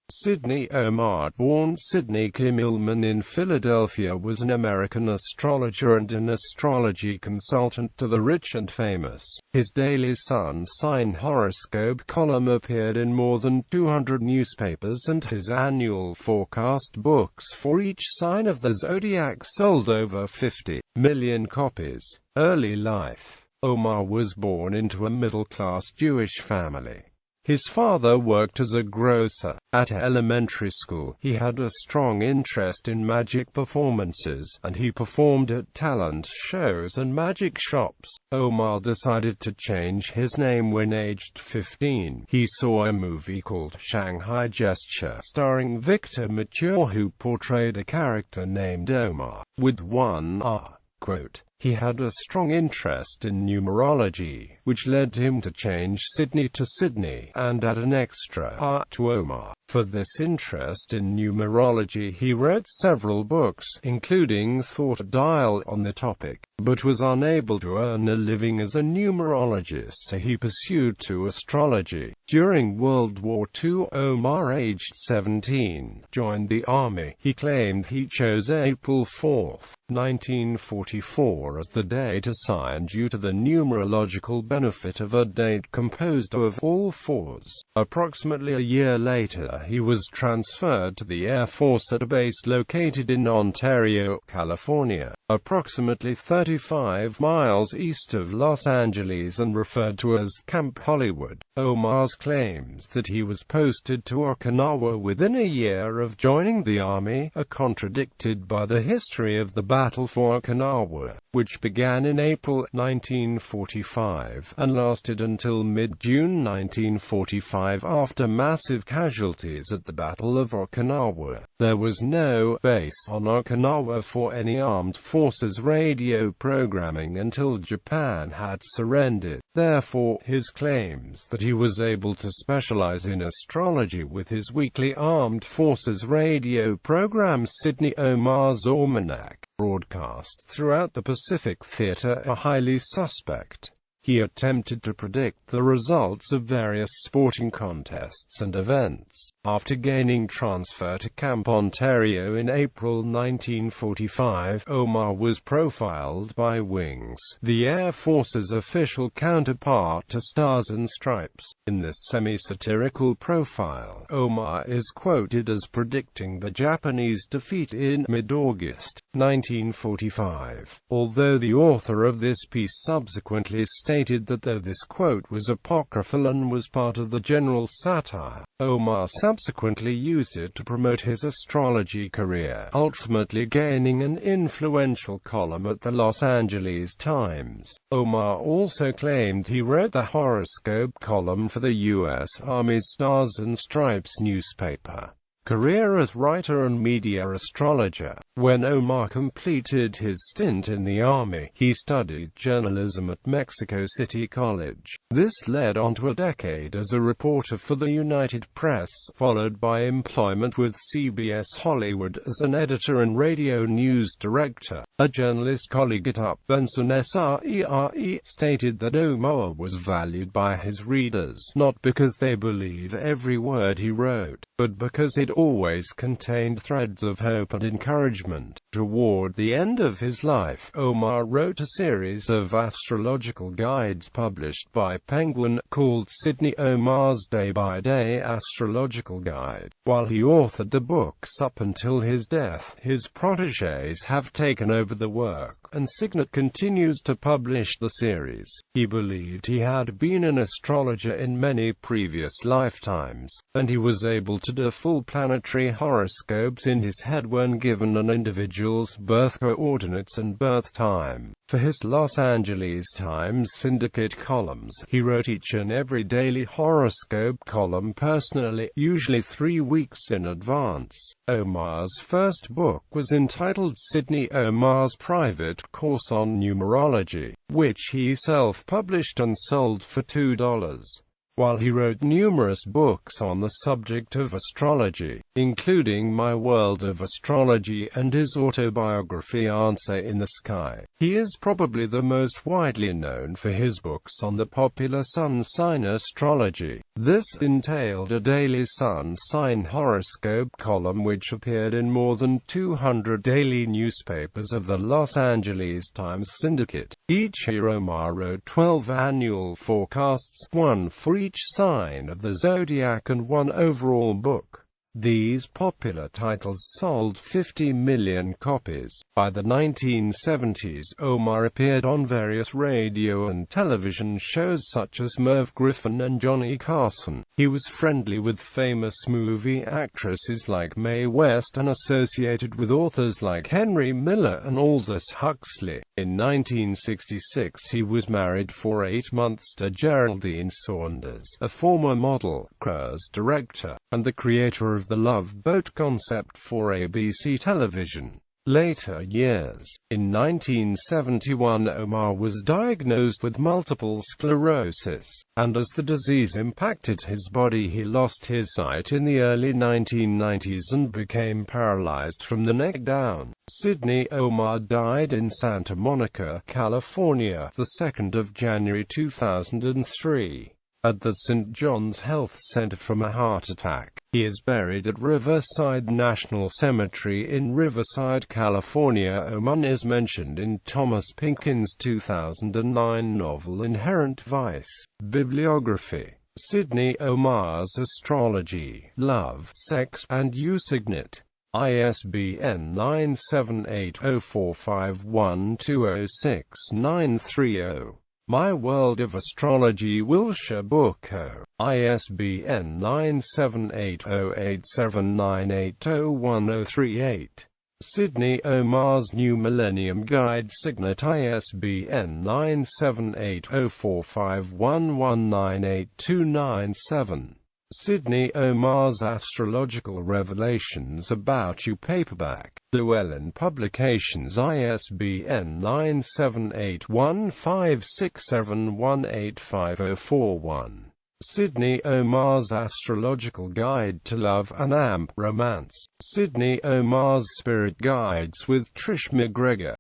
Sidney Omarr, born Sidney Kimmelman in Philadelphia, was an American astrologer and an astrology consultant to the rich and famous. His daily Sun Sign Horoscope column appeared in more than 200 newspapers, and his annual forecast books for each sign of the zodiac sold over 50 million copies. Early life. Omarr was born into a middle-class Jewish family. His father worked as a grocer. At elementary school, he had a strong interest in magic performances, and he performed at talent shows and magic shops. Omarr decided to change his name when aged 15. He saw a movie called Shanghai Gesture, starring Victor Mature, who portrayed a character named Omarr, with one R. Quote, "He had a strong interest in numerology, which led him to change Sidney to Sidney, and add an extra R to Omarr. For this interest in numerology, he wrote several books, including Thought Dial, on the topic, but was unable to earn a living as a numerologist, so he pursued to astrology. During World War II, Omarr, aged 17, joined the army. He claimed he chose April 4, 1944 as the day to sign due to the numerological benefit of a date composed of all fours. Approximately a year later, he was transferred to the Air Force at a base located in Ontario, California, approximately 35 miles east of Los Angeles and referred to as Camp Hollywood. Omarr's claims that he was posted to Okinawa within a year of joining the army are contradicted by the history of the Battle for Okinawa, which began in April 1945 and lasted until mid-June 1945 after massive casualties at the Battle of Okinawa. There was no base on Okinawa for any armed forces radio programming until Japan had surrendered. Therefore, his claims that he was able to specialize in astrology with his weekly armed forces radio program Sidney Omarr's Almanac, broadcast throughout the Pacific Theater, are highly suspect. He attempted to predict the results of various sporting contests and events. After gaining transfer to Camp Ontario in April 1945, Omarr was profiled by Wings, the Air Force's official counterpart to Stars and Stripes. In this semi-satirical profile, Omarr is quoted as predicting the Japanese defeat in mid-August 1945, although the author of this piece subsequently stated that though this quote was apocryphal and was part of the general satire, Omarr subsequently used it to promote his astrology career, ultimately gaining an influential column at the Los Angeles Times. Omarr also claimed he wrote the horoscope column for the U.S. Army's Stars and Stripes newspaper. Career as writer and media astrologer. When Omarr completed his stint in the Army, he studied journalism at Mexico City College. This led on to a decade as a reporter for the United Press, followed by employment with CBS Hollywood as an editor and radio news director. A journalist colleague at Up Benson SRERE stated that Omarr was valued by his readers, not because they believe every word he wrote, but because it always contained threads of hope and encouragement. Toward the end of his life, Omarr wrote a series of astrological guides published by Penguin, called Sidney Omarr's Day-by-Day Astrological Guide. While he authored the books up until his death, his protégés have taken over the work, and Signet continues to publish the series. He believed he had been an astrologer in many previous lifetimes, and he was able to do full planetary horoscopes in his head when given an individual's birth coordinates and birth time. For his Los Angeles Times Syndicate columns, he wrote each and every daily horoscope column personally, usually 3 weeks in advance. Omarr's first book was entitled Sidney Omarr's Private Course on Numerology, which he self-published and sold for $2. while he wrote numerous books on the subject of astrology, including My World of Astrology and his autobiography Answer in the Sky. He is probably the most widely known for his books on the popular sun sign astrology. This entailed a daily sun sign horoscope column which appeared in more than 200 daily newspapers of the Los Angeles Times Syndicate. Each year Omarr wrote 12 annual forecasts, one for each sign of the zodiac and one overall book. These popular titles sold 50 million copies. By the 1970s, Omarr appeared on various radio and television shows such as Merv Griffin and Johnny Carson. He was friendly with famous movie actresses like Mae West and associated with authors like Henry Miller and Aldous Huxley. In 1966 he was married for 8 months to Geraldine Saunders, a former model, cruise director, and the creator of the Love Boat concept for ABC television. Later years. In 1971 Omarr was diagnosed with multiple sclerosis, and as the disease impacted his body he lost his sight in the early 1990s and became paralyzed from the neck down. Sidney Omarr died in Santa Monica, California, the 2nd of January 2003. At the St. John's Health Center from a heart attack. He is buried at Riverside National Cemetery in Riverside, California. Omarr is mentioned in Thomas Pynchon's 2009 novel Inherent Vice. Bibliography. Sidney Omarr's Astrology, Love, Sex, and Usignet. ISBN 9780451206930. My World of Astrology Wilshire Book Co. ISBN 9780879801038. Sidney Omarr's New Millennium Guide Signet ISBN 9780451198297. Sidney Omarr's Astrological Revelations About You paperback. Llewellyn Publications ISBN 9781567185041. Sidney Omarr's Astrological Guide to Love and Amp Romance. Sidney Omarr's Spirit Guides with Trish McGregor.